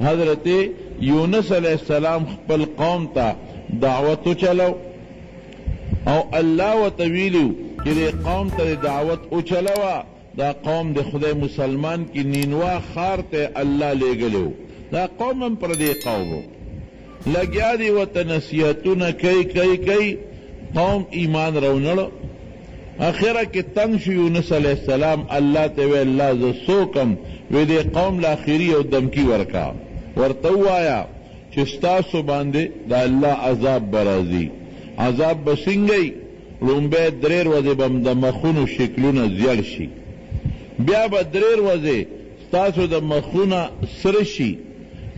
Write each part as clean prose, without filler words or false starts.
حضرت یونس علیہ السلام خپل قوم تا دعوت چلو او الله وتویلو چې قوم ته دعوت چلوا دا قوم د خدای مسلمان کی نینوا خار ته الله لګلو دا قوم هم پر دې قوم لګیا دی وته نصیحتونه کوي قوم ایمان راونړو اخره کې تنگ شو یونس علیہ السلام الله ته وی الله ز سوکم وی دې قوم لاخری او دمکی ورکا ورته وایا چې ستاسو باندې دا الله عذاب برازي عذاب بسنگی لومبه دریر وزه بم د مخونو شکلونه زیړ شي بیا به دریر وزه ستاسو د مخونه سره شي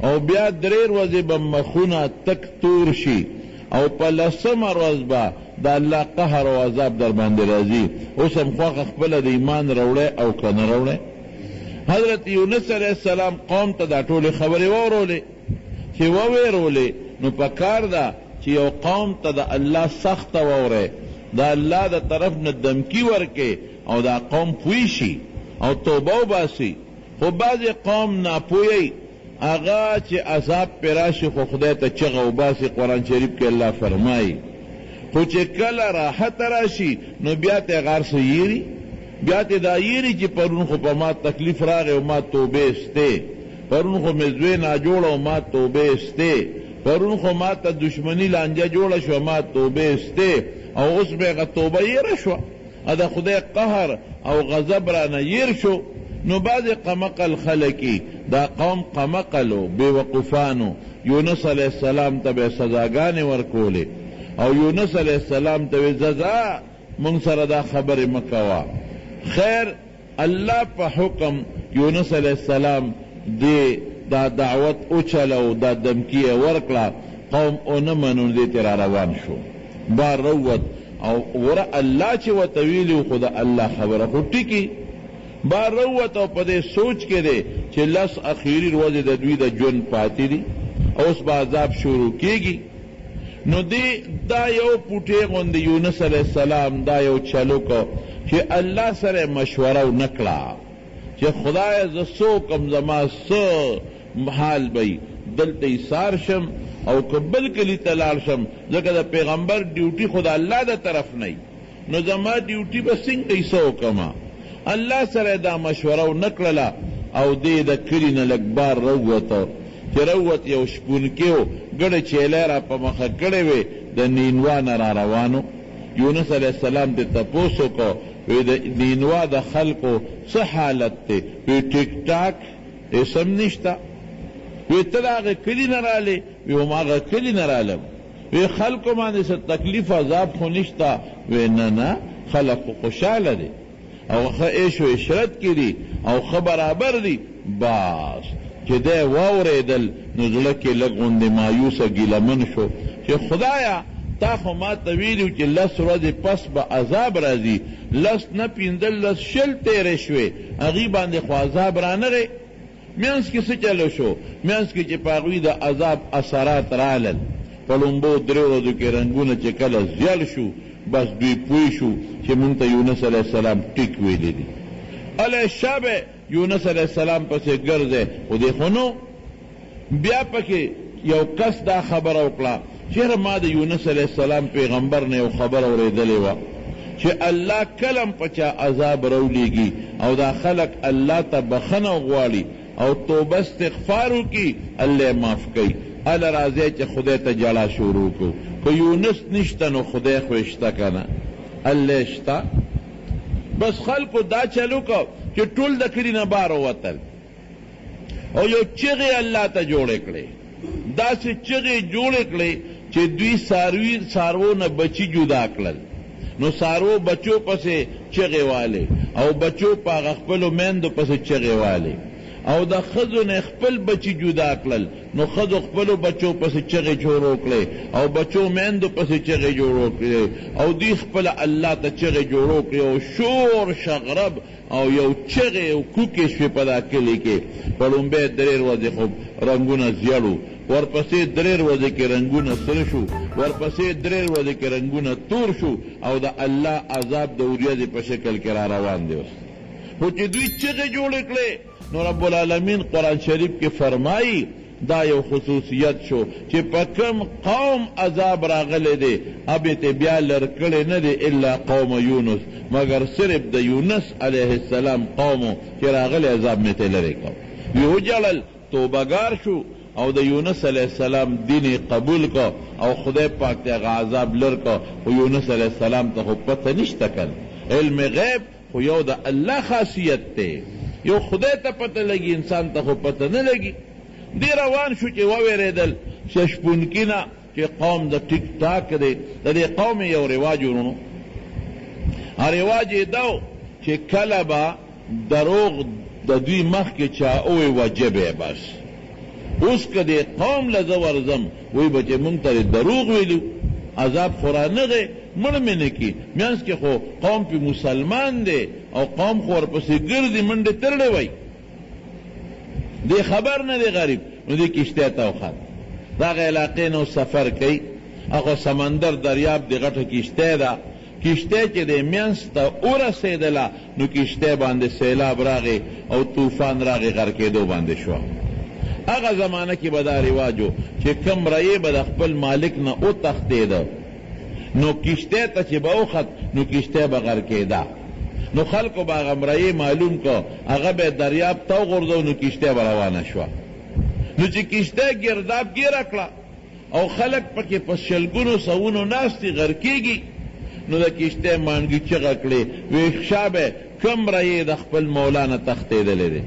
او بیا دریر وزه بم مخونه تک تور شي او په لسمه ورځ به د الله قهر او عذاب در باندې راځي اوس هم خو خپل د ایمان راوړی او کنه راوړی حضرت یونس علیہ السلام قوم ته دا ټولې خبرې واورولې چې وویرولې نو په کار ده چې یو قوم ته د الله سخت واوري د الله د طرف نه دمکی ورکې او دا قوم پوه شي او توبه وباسي خو بعضې قوم ناپوهی هغه چې عذاب پې راشي خو خدای ته چغه وباسي قرآن شریف کې الله فرمایي خو چې کله راحت راشي نو بیا ته غار څه یېري بیا ته دا یېري چې پرون خو په ما تکلیف راغی او ما توبې استې پرون خو مې زوی ناجوړه او ما توبې استې پرون خو ما ته دشمنی لانجه جوړه شو ما توبه استه او اوس به توبه یې شو دا خدای قهر او غضب را نه ير شو نو بعض قمقل خلقی دا قوم قمقلو بیوقفانو یونس علیہ السلام ته به سزاګانې ورکولې او یونس علیہ السلام ته جزا مونږ سره دا خبره مکوا خیر الله په حکم یونس علیہ السلام دی دا دعوت اوچلو دا دمکی ورکلا قوم اونه منون دی تر روان شو بار روت او ور الله چې وتویلی خدا الله خبره خو ټکی بار روت او په سوچ کې دی چې لس اخیری ورځې د دوی د جون پاتې دي اوس به عذاب شروع کیږي نو دی دا یو پوټی غوندې یونس علیہ السلام دا یو چلو کو چې الله سره مشوره ونکړه چې خدای ز سو کم زما سو حال بی دلته ایثار شم او قبل کلی تلال شم ځکه د پیغمبر ډیوټي خدا الله د طرف نه نو زما ډیوټي به څنګه ایسو کما الله سره دا مشوره ونکړه او دې د کلی نه لږ بار روته چې روت یو شپون کېو ګړه چیلی را په مخه کړی وې د نینوا نه را روانو یونس علیہ السلام ته تپوس وکړو وی د نینوا د خلقو څه حالت دی وی ټیک ټاک اسم نشته وی ته د هغه کلي نه رالی وی هم هغه کلي نه رالم وی خلکو باندې څه تکلیف عذاب خو نشته وی نه خلق خو خوشحاله دی او ښه عیش و عشرت کې دي او ښه برابر دي بس چې دی واورېدل نو زړه کې لږ غوندې مایوسه ګیلمن شو چې خدایا تا خو ما ته ویلي چې لس ورځې پس به عذاب راځي لس نه پنځه لس شل تېرې شوې هغې باندې خو عذاب رانغی منځ کې څه چلو شو منځ کې چې په هغوی د عذاب اثرات رالل په لومبو درې ورځو کې رنګونه چې کله زیړ شو بس دوی پوه شو چې مونږ ته یونس علیہ السلام ټیک ویلی دي علی شابه یونس علیہ السلام پسې ګرځې خو دې خو نو بیا پکې یو کس دا خبره وکړه چېرې ما د یونس علیہ السلام پیغمبر نه یو خبره اورېدلې وه چې الله کلم په چا عذاب راولیږي او دا خلق الله ته بخنه غواړي او توبه استغفار وکړي الله معاف کوي اله راځئ چې خدای ته جړا شروع کړو که یونس نشته نو خدای خو شته که نه الله شته بس خلکو دا چلو کو چې ټول د کلي نه بار ووتل او یو چغې الله ته جوړې کړې داسې چغې جوړې کړې چې دوی څاروو نه بچي جدا کړل نو څاروو بچو پسې چغې والې او بچو په هغه خپلو میندو پسې چغې والې او د ښځو نه خپل بچي جدا کړل نو ښځو خپلو بچو پسې چغې جوړو کړې او بچو میندو پسې چغې جوړو کړې او دوی خپله الله ته چغې جوړو کړې او شور شغرب او یو چغې او کوکې شوې په دا کلي کې په لومبۍ درې ورځې خو رنګونه زیړو ورپسې درې ورځې کې رنګونه سره شو ورپسې درې ورځې کې رنګونه تور شو او د الله عذاب د وریځې په شکل کې را روان دی اوس خو چې دوی چغې جوړې کړې نو رب العالمین قرآن شریف کې فرمایي دا یو خصوصیت شو چې په کم قوم عذاب راغلی دی ابې ته بیا لر کړی نه دی الا قوم یونس مگر صرف د یونس علیه السلام قومو چې راغلی عذاب مې ته لرې کو وی وجړل توبهګار شو او د یونس علیه السلام دین قبول کو او خدای پاک ته هغه عذاب لر کو خو یونس علیه السلام ته خو پته نشته کن علم غیب خو یو د الله خاصیت دی یو خدای ته پته لګي انسان ته خو پته نه لګي دی روان شو چې وویرېدل ششپونکي نه چې قوم د ټیک ټاک دی د دې قوم یو رواج ورونو رواج یې دا چې کله به دروغ د دوی مخکې چا اوی وجبې بس اوس که دې قوم له زه ورځم وی به چې مونږ ته دروغ ویلو عذاب خو رانغی مړ مې نه کي منځ کې خو قوم پې مسلمان دی او قوم خو ورپسې ګرځي منډې ترړې وی دی خبر نه دی غریب نو دی کشتی ته وخت دغه علاقې نو سفر کوي هغه سمندر دریاب دی غټه کشتی ده کشتی چې دی منځ ته ورسېدله نو کشتی باندې سیلاب راغی او طوفان راغی غرقېدو باندې شوه هغه زمانه کې به دا رواج و چې کم رایې به د خپل مالک نه وتښتېده نو کشتی ته چې به وخت نو کشتی به غرقېده نو خلکو به هغه مرایې معلوم که هغه به دریاب ته وغورځو نو کشتی به روانه شوه نو چې کشتی ګرداب ګیره کړه او خلک پکې په شلګونو سوونو ناستې غرقېږي نو د کشتی مانګي چغه کړې وی شابه کم رایې د خپل مولا نه تښتېدلی دی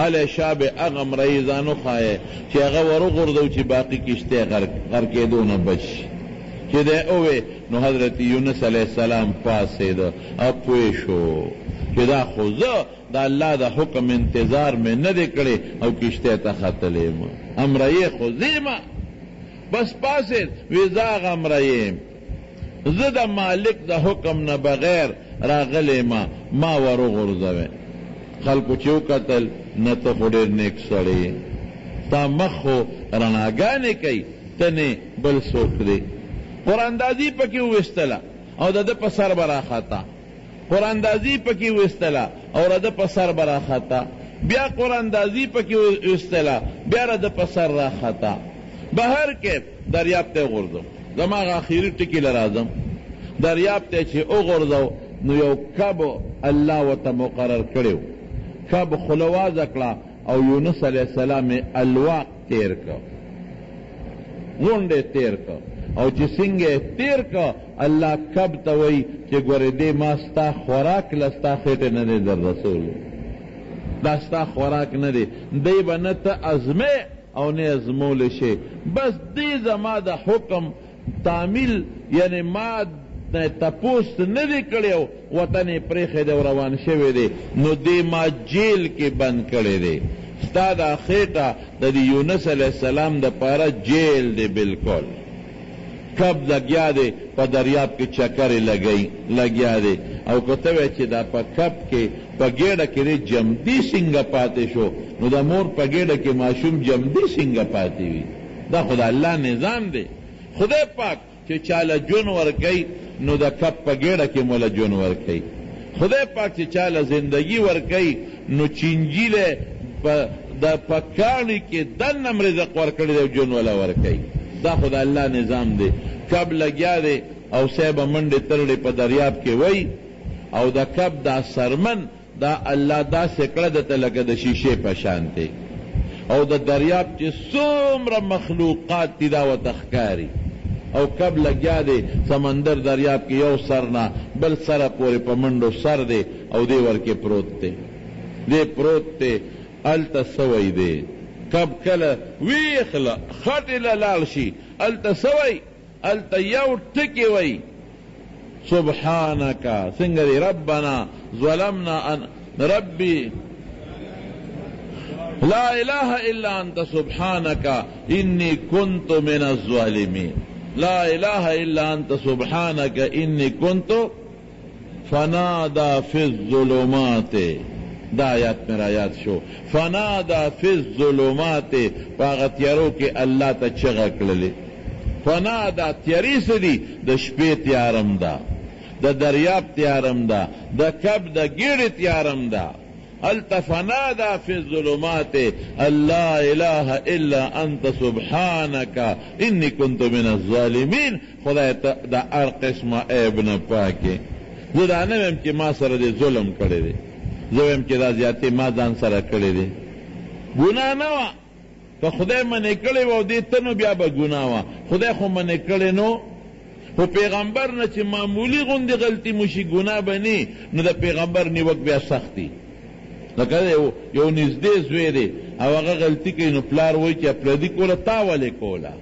الی شابه هغه مرایې ځان وښایې چې هغه ور وغورځو چې باقي کشتی غرقېدو نه بچ شي چې دی اوې نو حضرت یونس علیه السلام پاسېده او پوه شو چې دا خو زه د الله د حکم انتظار مې نه دی کړی او کشتی ته ختلی یم امرایې خو زیمه بس پاسېد وی زه هغه امرایې زه د مالک د حکم نه بغیر راغلی ما ور وغورځوې خلکو چې وکتل نه ته خو ډېر نیک سړی ستا مخ خو رڼاګانې کوي ته نه بل څوک دی قراندازي پکې وویستله او د ده په سر به راخته قراندازي پکې وویستله او د ده په سر به راخته بیا قراندازي پکې وویستله بیا د ده په سر راخته بهر کې دریاب ته وغورځم زما هغه اخري ټکي له راځم دریاب ته چې وغورځو نو یو کب الله ورته مقرر کړی و کب خوله وازه کړه او یونس علیه السلام یې الواق تیر کړ غونډې تیر کړ او چې څنګه تیر که الله کب ته وایي چې ګورې دې ما ستا خوراک له ستا خېټې نه دی در رسولو دا ستا خوراک نه دی دی به نه ته ازمې او نه ازمولی شي بس دې زما د حکم تعمیل یعنی ما تپوس نه دی کړی او وطن یې پرېښی دی او روان شوی دی نو دې ما جیل کې بند کړی دی ستا دا خېټه د یونس علیه السلام دپاره جیل دی بالکل کب لګیا دی په دریاب کې چکرې لګیا دی او که ته وایې چې دا په کب کې په ګېډه کې دی جمدي څنګه پاتې شو نو د مور په ګېډه کې ماشوم جمدي څنګه پاتې وي دا خو د الله نظام دی خدای پاک چې چاله جون ورکوي نو د کب په ګېډه کې موله جون ورکوي خدای پاک چې چاله زندگی ورکوي نو چینجیله د په کاڼي کې دنم رزق ورکړی دی جون وله ورکوي دا خو د الله نظام دی کب لګیا دی او صاحبه منډې ترړې په دریاب کې وی او د کب دا سرمن دا الله داسې کړه دته لکه د شیشې په شان دی او د دریاب چې څومره مخلوقات دي دا ورته ښکاري او کب لګیا دی سمندر دریاب کې یو سر نه بل سره پورې په منډو سر دی او دی ورکې پروت دی هلته سوی دی کب کله ویخله خټې له لاړ شي هلته سوی هلته یو ټکې وی سبحانک څنګه دی ربنا ظلمنا ربي لا اله الا انت سبحانك اني كنت من الظالمين لا اله الا انت سبحانك اني كنت فنادى في الظلمات دا آیات میرا یاد شو فنادى في الظلمات پاغه تیارو کې الله ته چغه کړلې فنادى تیاری سدي د شپې تیارم دا د دریاب تیارم دا د کب د ګیړې تیارم دا التفنادا فی الظلمات اللہ الہ الا انت سبحانک انی کنت من الظالمین. خدای دا ار قسم عیب نه پاکه. زه دا نه ویم چې ما سره دې ظلم کړی دی، زه ویم چې دا زیاتې ما ځان سره کړی دی. ګناه نه وه، که خدای منې کړی و او دې ته نو بیا به ګناه وه. خدای خو منې کړی نو، خو پیغمبر نه چې معمولی غوندې غلطي موشي ګناه به نه، نو د پیغمبر نیوک بیا سخت دی. لکه یو نږدې زوی دی او هغه غلطي کوي، نو پلار وایي چې پردي کوله تا ولې کوله،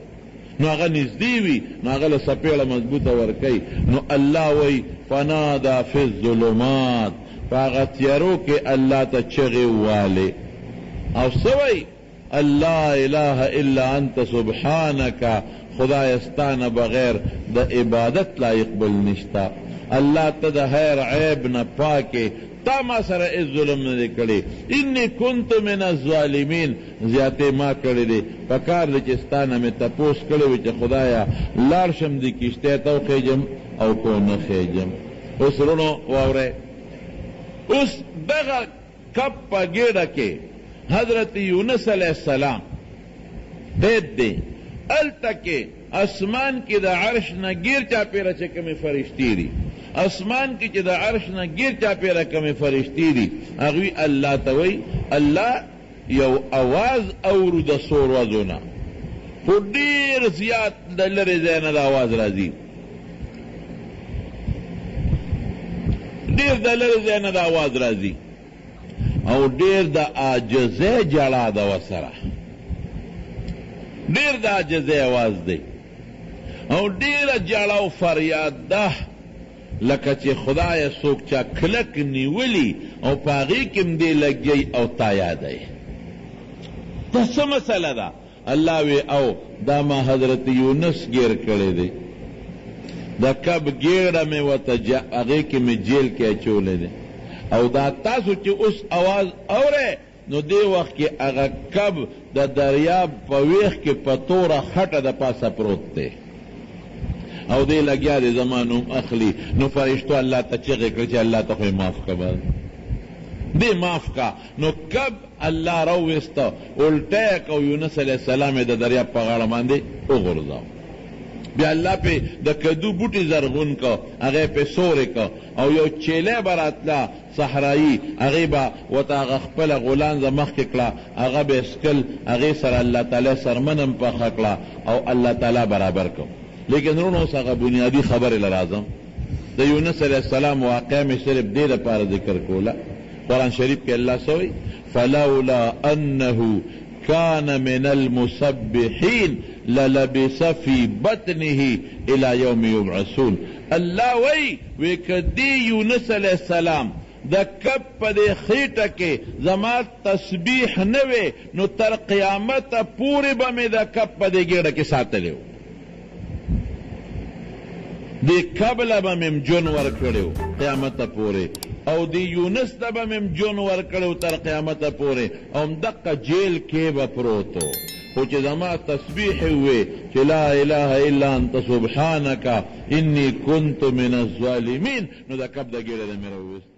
نو هغه نږدې وي نو هغه له سپېړه مضبوطه ورکوي. نو الله وایي فنادا فی الظلمات، په هغه تیارو کې الله ته چغې ووالې او څه وایي اللہ الہ الا انت سبحانک، خدای ستانه بغیر د عبادت لایق بل نشتا. اللہ ته د هر عیب نه پاکې، تا ما سره هیڅ ظلم نه دی کړی. انی کنت من الظالمین، زیاتې ما کړی دی. پکار دی چې ستانه مې تپوس کړی وي چې خدایا لاړ شم دې کشتۍ ته وخېجم او کو نه خېجم. اوس رونو واورئ، اوس دغه کب په ګېډه کې حضرت یونس علیہ السلام قید دی. الته کې اسمان کې د عرش نه گیر چاپیره چې کومې فرشتې دي، اسمان کې چې د عرش نه گیر چاپیره کومې فرشتې دي، هغوی الله ته وایي الله یو اواز اورو د سور وزونه، خو ډېر زیات د لرې ځای نه د اواز راځي، ډېر د لرې ځای نه د اواز راځي او ډیر د عاجزۍ جړا ده ورسره، ډیر د عاجزۍ اواز دی او ډیره جړا او فریاد ده، لکه چې خدای څوک چا کلک نیولی او په هغې کې هم دې لګی او تا یادی. دا څه مسله ده؟ الله وی او دا ما حضرت یونس گیر کړی دی، د کب ګیړه مې ورته هغې کې مې جیل کې اچولی دی او دا تاسو چې اوس आवाज اورئ نو دې وخت کې هغه کب د دریاب په ویښ کې په توره خټه د پاسه پروت دی او دې لګیا دی زما نوم اخلي. نو فرشتو الله ته چغې کړې چې الله ته خو یې معاف کړه، دې معاف کا. نو کب الله راوویسته، الټی کو یونس علیه السلام یې د دریاب په غاړه باندې وغورځاو. بیا الله پہ د کدو بوټي زرغون کو، هغه پہ سورې کو او یو چیلې به راتله صحرایي، هغې به ورته هغه خپله غولانځه مخکې کړه، هغه به اسکل، هغې سره الله تعالی سرمن هم پخه کړه او الله تعالی برابر کو. لیکن رونو اوس هغه بنیادي خبرې له راځم. د یونس علیه السلام واقع مې صرف دې دپاره ذکر کوله. قرآن شریف کې الله څه وایي؟ فلولا انه كان من المسبحين للبس في بطنه الى يوم يبعثون. الله وی کدی یونس علیہ السلام د کب په دې خېټه کې زما تسبیح نه وی نو تر قیامت پورې به مې د کب په دې ګېډه کې ساتلی و، دې کب له به مې جون ورکړی و قیامت پورې، او دی یونس ته به مې جون ورکړی تر قیامت پورې، او همدقه جیل کې به پروت و. خو چې زما تسبیح وی چې لا اله الا انت سبحانک انی کنت من الظالمین، نو د کب د ګېډه نه مې راوویست.